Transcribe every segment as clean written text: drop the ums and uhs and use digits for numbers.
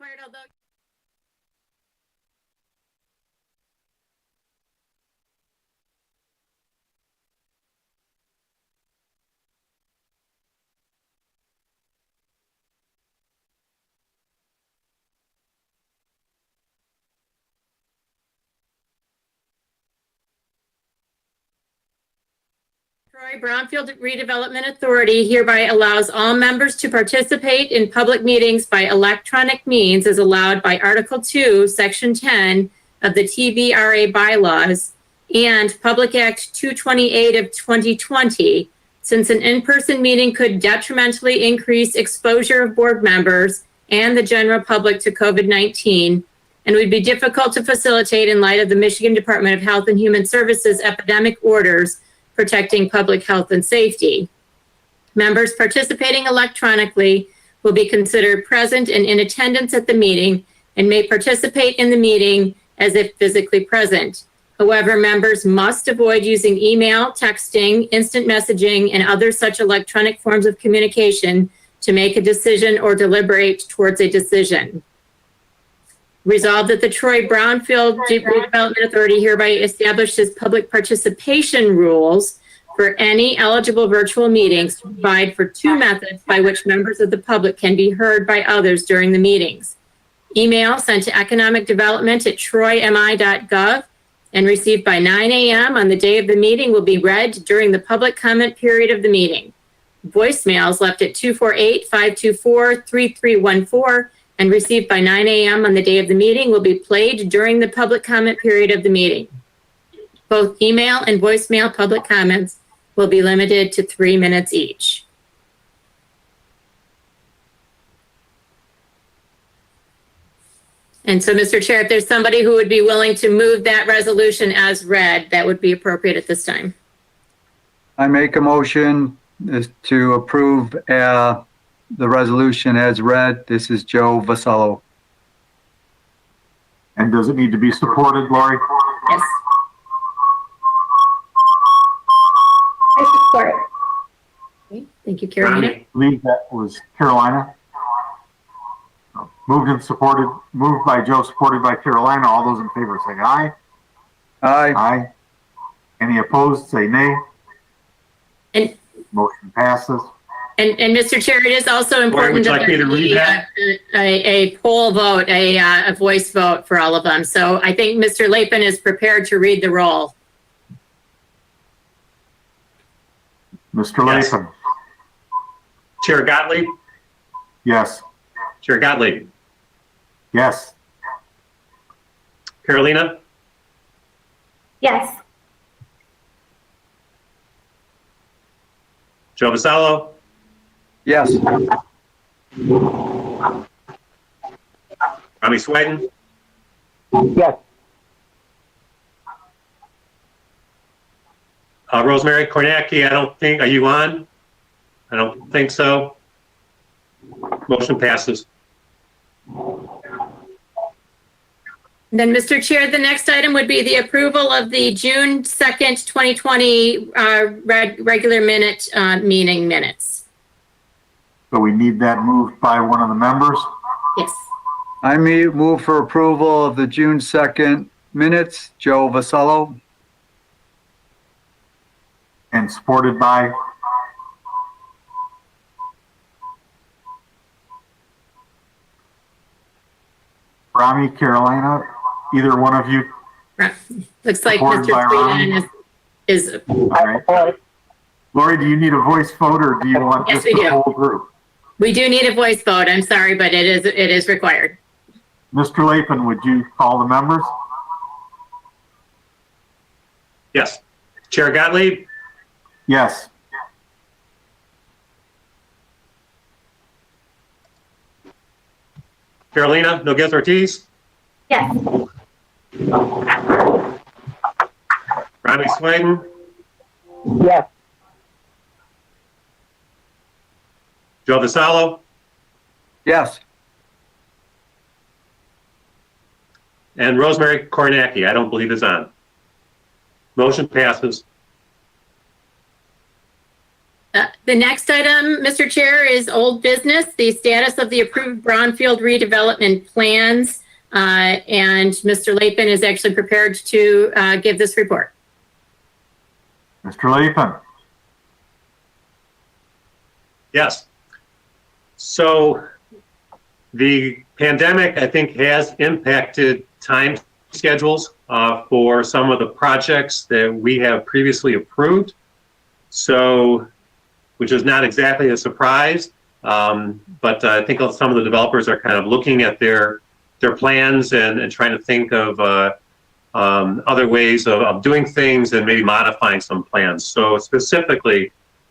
required, although Brownfield Redevelopment Authority hereby allows all members to participate in public meetings by electronic means as allowed by Article 2, Section 10 of the TVRA bylaws and Public Act 228 of 2020, since an in-person meeting could detrimentally increase exposure of board members and the general public to COVID-19 and would be difficult to facilitate in light of the Michigan Department of Health and Human Services epidemic orders protecting public health and safety. Members participating electronically will be considered present and in attendance at the meeting and may participate in the meeting as if physically present. However, members must avoid using email, texting, instant messaging, and other such electronic forms of communication to make a decision or deliberate towards a decision. Resolved that the Troy Brownfield Redevelopment Authority hereby establishes public participation rules for any eligible virtual meetings to provide for two methods by which members of the public can be heard by others during the meetings. Email sent to economicdevelopment@troymi.gov and received by 9 a.m. on the day of the meeting will be read during the public comment period of the meeting. Voicemails left at 248-524-3314 and received by 9 a.m. on the day of the meeting will be played during the public comment period of the meeting. Both email and voicemail public comments will be limited to 3 minutes each. And so, Mr. Chair, if there's somebody who would be willing to move that resolution as read, that would be appropriate at this time. I make a motion to approve the resolution as read. This is Joe Vasallo. And does it need to be supported, Lori? Yes. I support. Okay. Thank you, Carolina. I believe that was Carolina. Moved and supported, moved by Joe, supported by Carolina. All those in favor say aye. Aye. Aye. Any opposed, say nay. And motion passes. And Mr. Chair, it is also important that there be a poll vote, a voice vote for all of them. So I think Mr. Lapin is prepared to read the roll. Mr. Yes. Latham. Chair Gottlieb, Yes. Chair Gottlieb, Yes. Carolina, Yes. Joe Vasallo, Yes. Rami Sweden, Yes. Rosemary Kornacki, are you on? I don't think so. Motion passes. Then, Mr. Chair, the next item would be the approval of the June 2nd, 2020 regular meeting minutes. So we need that moved by one of the members. Yes. I move for approval of the June 2nd minutes. Joe Vasallo. And supported by Rami, Carolina. Either one of you. Looks like Supported by Mr. Ron. Frieden is All right. Lori, do you need a voice vote or do you want Yes, just we the do. whole group? We do need a voice vote. I'm sorry, but it is required. Mr. Latham, would you call the members? Yes. Chair Gottlieb, Yes. Carolina Noguez Ortiz, Yes. Rami Sweden, Yes. Joe Vasallo, Yes. and Rosemary Kornacki, I don't believe is on. Motion passes. The next item, Mr. Chair, is old business, the status of the approved Brownfield redevelopment plans. And Mr. Lapin is actually prepared to give this report. Mr. Lapin. Yes. So the pandemic, I think, has impacted time schedules for some of the projects that we have previously approved. So, which is not exactly a surprise, but I think some of the developers are kind of looking at their plans and trying to think of other ways of doing things and maybe modifying some plans. So specifically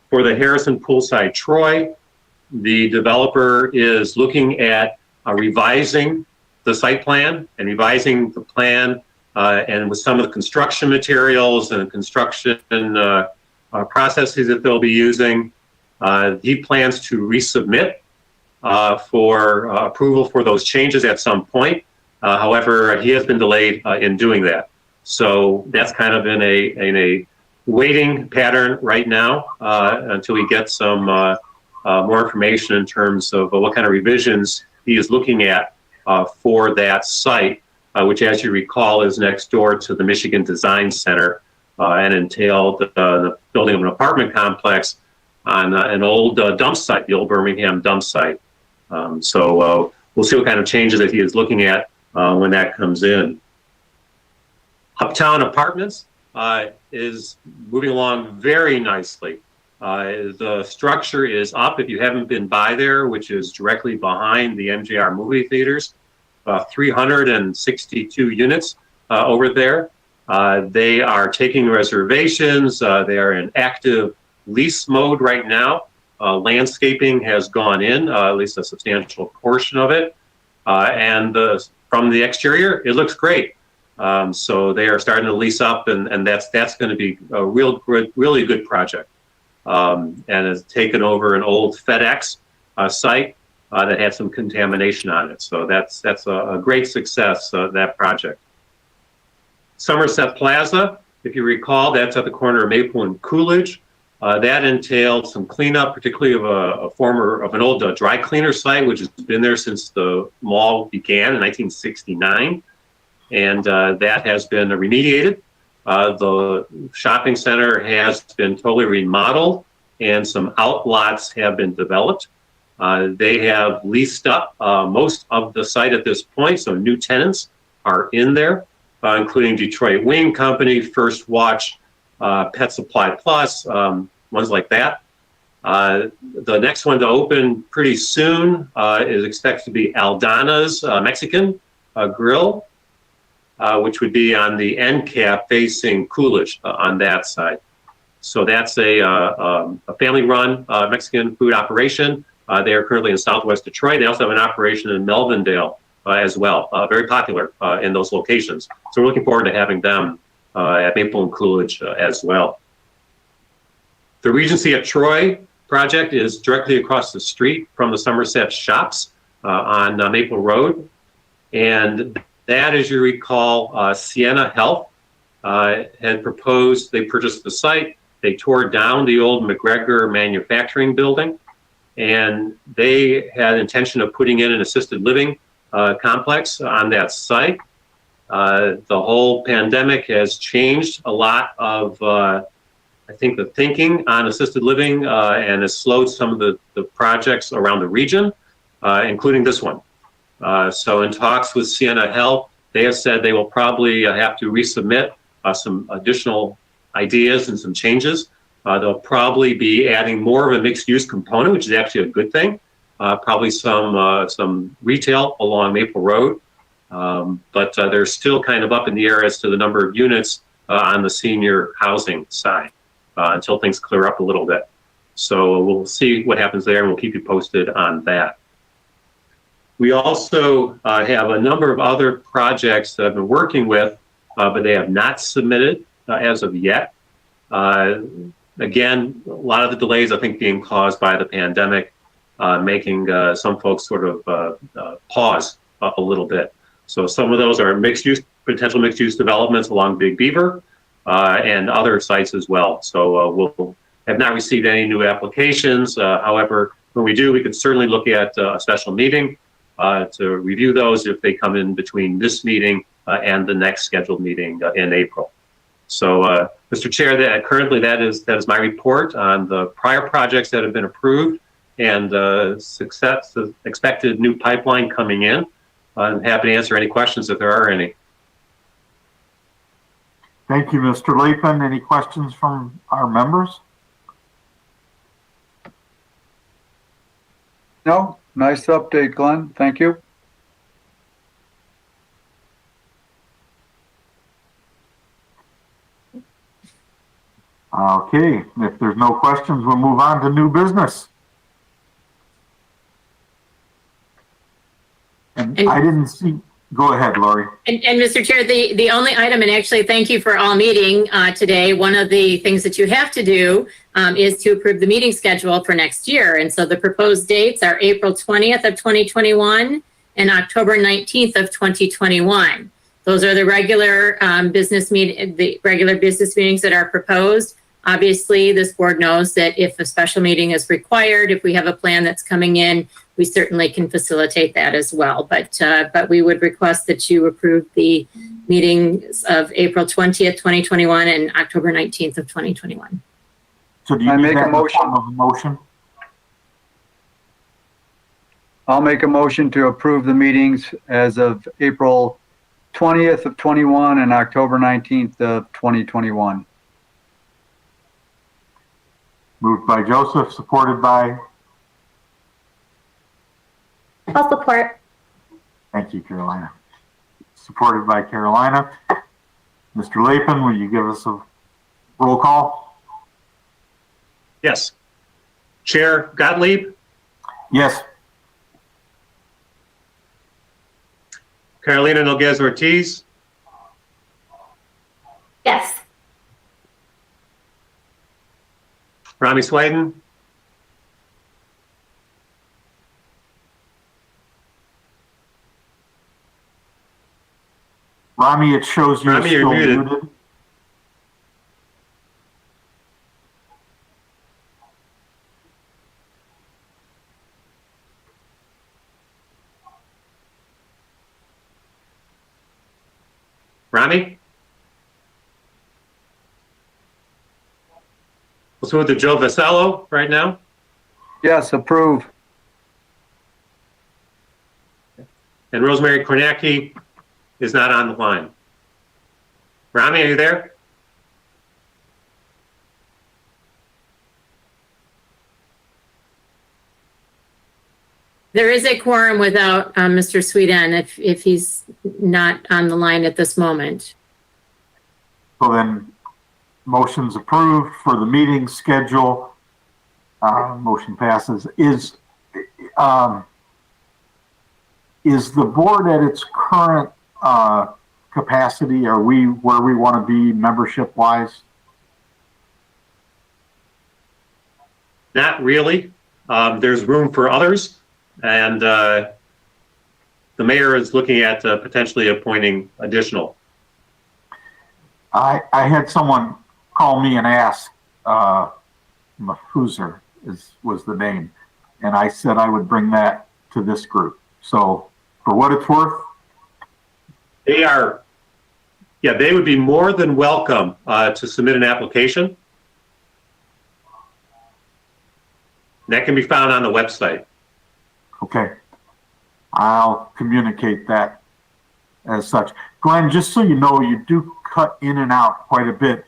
for the Harrison Poolside Troy, the developer is looking at revising the site plan and revising the plan and with some of the construction materials and construction processes that they'll be using. He plans to resubmit for approval for those changes at some point. However, he has been delayed in doing that. So that's kind of in a waiting pattern right now until we get some more information in terms of what kind of revisions he is looking at for that site, which, as you recall, is next door to the Michigan Design Center and entailed the building of an apartment complex on an old dump site, the old Birmingham dump site. So we'll see what kind of changes that he is looking at when that comes in. Uptown Apartments is moving along very nicely. The structure is up, if you haven't been by there, which is directly behind the MJR movie theaters, 362 units over there. They are taking reservations. They are in active lease mode right now. Landscaping has gone in, at least a substantial portion of it. And from the exterior, it looks great. So they are starting to lease up, and that's going to be a really good project. And has taken over an old FedEx site that had some contamination on it. So that's a great success, that project. Somerset Plaza, if you recall, that's at the corner of Maple and Coolidge. That entailed some cleanup, particularly of an old dry cleaner site, which has been there since the mall began in 1969. And that has been remediated. The shopping center has been totally remodeled and some outlots have been developed. They have leased up most of the site at this point, so new tenants are in there, including Detroit Wing Company, First Watch, Pet Supply Plus, ones like that. The next one to open pretty soon is expected to be Aldana's Mexican Grill, which would be on the end cap facing Coolidge on that side. So that's a family-run Mexican food operation. They are currently in Southwest Detroit. They also have an operation in Melvindale as well, very popular in those locations. So we're looking forward to having them at Maple and Coolidge as well. The Regency at Troy project is directly across the street from the Somerset Shops on Maple Road. And that, as you recall, Sienna Health had proposed, they purchased the site, they tore down the old McGregor manufacturing building, and they had intention of putting in an assisted living complex on that site. The whole pandemic has changed a lot of, I think, the thinking on assisted living and has slowed some of the projects around the region, including this one. So in talks with Sienna Health, they have said they will probably have to resubmit some additional ideas and some changes. They'll probably be adding more of a mixed use component, which is actually a good thing. Probably some retail along Maple Road, but they're still kind of up in the air as to the number of units on the senior housing side until things clear up a little bit. So we'll see what happens there, and we'll keep you posted on that. We also have a number of other projects that I've been working with, but they have not submitted as of yet. Again, a lot of the delays, I think, being caused by the pandemic, making some folks sort of pause a little bit. So some of those are potential mixed-use developments along Big Beaver and other sites as well. So we'll have not received any new applications. However, when we do, we could certainly look at a special meeting to review those if they come in between this meeting and the next scheduled meeting in April. So, Mr. Chair, that is my report on the prior projects that have been approved and expected new pipeline coming in. I'm happy to answer any questions if there are any. Thank you, Mr. Latham. Any questions from our members? No, nice update, Glenn. Thank you. Okay, if there's no questions, we'll move on to new business. And I didn't see, go ahead, Lori. And Mr. Chair, the only item, and actually thank you for all meeting today. One of the things that you have to do is to approve the meeting schedule for next year. And so the proposed dates are April 20th of 2021 and October 19th of 2021. Those are the regular business meetings that are proposed. Obviously, this board knows that if a special meeting is required, if we have a plan that's coming in, we certainly can facilitate that as well. But we would request that you approve the meetings of April 20th, 2021 and October 19th of 2021. So do you make a motion? I'll make a motion to approve the meetings as of April 20th of 21 and October 19th of 2021. Moved by Joseph, supported by? I'll support. Thank you, Carolina. Supported by Carolina. Mr. Latham, will you give us a roll call? Yes. Chair Gottlieb, Yes. Carolina Noguez Ortiz, Yes. Rami Sweden, Rami, it shows you're Rami, you're still muted. muted. Rami? Let's move to Joe Vasello right now. Yes, approve. And Rosemary Kornacki is not on the line. Rami, are you there? There is a quorum without Mr. Sweden if he's not on the line at this moment. So then, motion's approved for the meeting schedule. Motion passes. Is the board at its current capacity? Are we where we want to be membership wise? Not really. There's room for others. And the mayor is looking at potentially appointing additional. I had someone call me and ask, Mafuser was the name, and I said I would bring that to this group. So for what it's worth, They would be more than welcome to submit an application. That can be found on the website. okay, I'll communicate that as such. Glenn, just so you know, you do cut in and out quite a bit.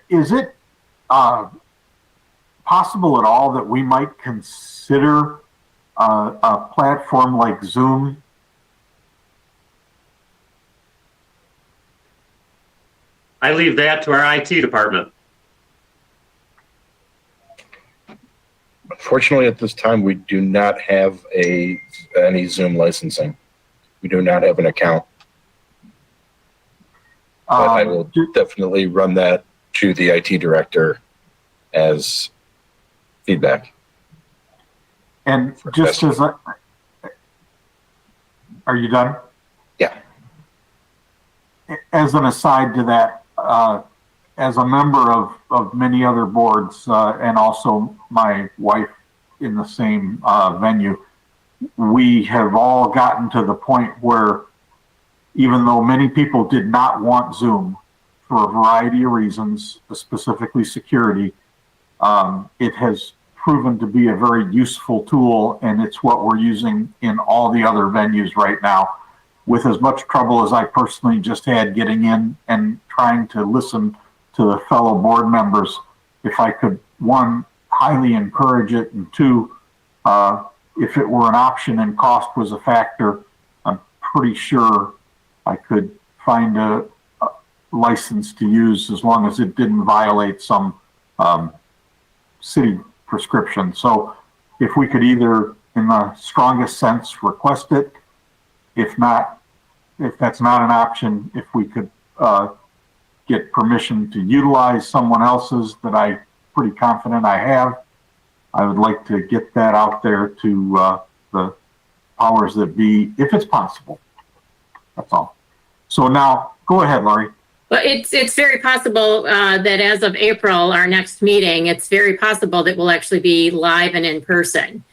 Is it possible at all that we might consider a platform like Zoom? I leave that to our IT department. Unfortunately, at this time, we do not have any Zoom licensing. We do not have an account. But I will definitely run that to the IT director as feedback. And just as are you done? Yeah. As an aside to that, as a member of many other boards, and also my wife in the same venue, we have all gotten to the point where even though many people did not want Zoom for a variety of reasons, specifically security, it has proven to be a very useful tool, and it's what we're using in all the other venues right now. With as much trouble as I personally just had getting in and trying to listen to the fellow board members, if I could, one, highly encourage it, and two, if it were an option and cost was a factor, I'm pretty sure I could find a license to use as long as it didn't violate some city prescription. So if we could either, in the strongest sense, request it, if not, if that's not an option, if we could get permission to utilize someone else's that I'm pretty confident I have, I would like to get that out there to the powers that be, if it's possible. That's all. So now, go ahead, Laurie. Well, it's very possible that as of April, our next meeting, it's very possible that we'll actually be live and in person.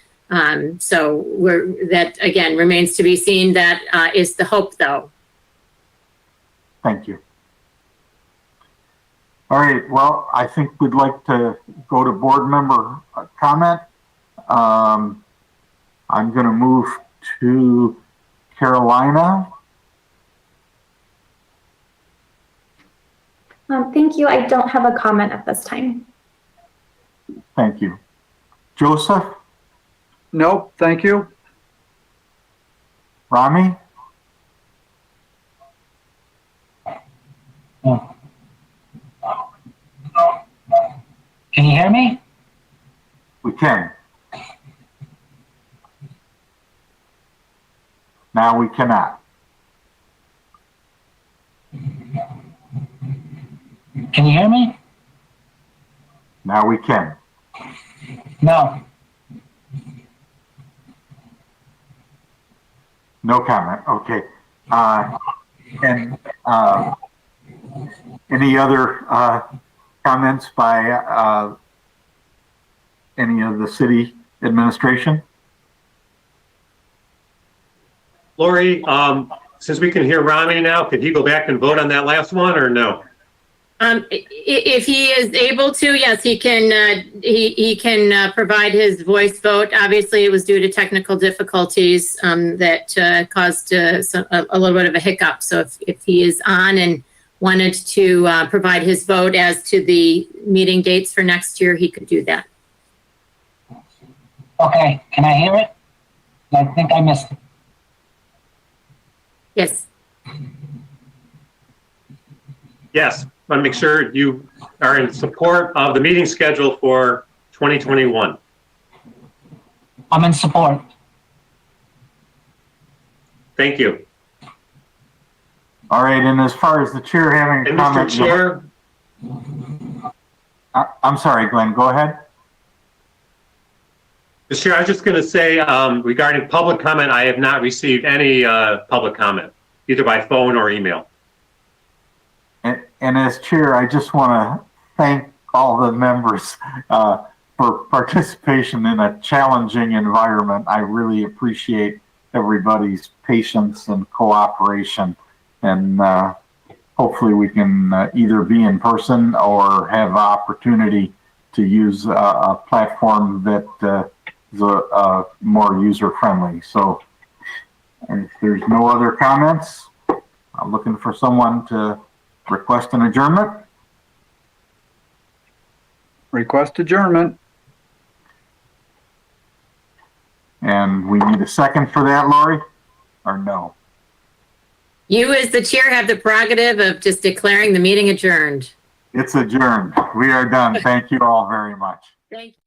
So that again remains to be seen. That is the hope, though. Thank you. All right. Well, I think we'd like to go to board member comment. I'm going to move to Carolina. Thank you. I don't have a comment at this time. Thank you. Joseph? Nope, thank you. Rami? Can you hear me? We can. Now we cannot. Can you hear me? Now we can. No. No comment. Okay. And any other comments by any of the city administration? Lori, since we can hear Rami now, could he go back and vote on that last one or no? If he is able to, yes, he can. He can provide his voice vote. Obviously, it was due to technical difficulties that caused a little bit of a hiccup. So if he is on and wanted to provide his vote as to the meeting dates for next year, he could do that. Okay. Can I hear it? I think I missed it. Yes. Yes. I want to make sure you are in support of the meeting schedule for 2021. I'm in support. Thank you. All right. And as far as the chair having a And comment. Mr. Chair, I'm sorry, Glenn, go ahead. Mr. Chair, I was just going to say regarding public comment, I have not received any public comment, either by phone or email. And as chair, I just want to thank all the members for participation in a challenging environment. I really appreciate everybody's patience and cooperation. And hopefully we can either be in person or have opportunity to use a platform that is more user-friendly. So if there's no other comments, I'm looking for someone to request an adjournment. Request adjournment. And we need a second for that, Lori, or no? You, as the chair, have the prerogative of just declaring the meeting adjourned. It's adjourned. We are done. Thank you all very much. Thank you.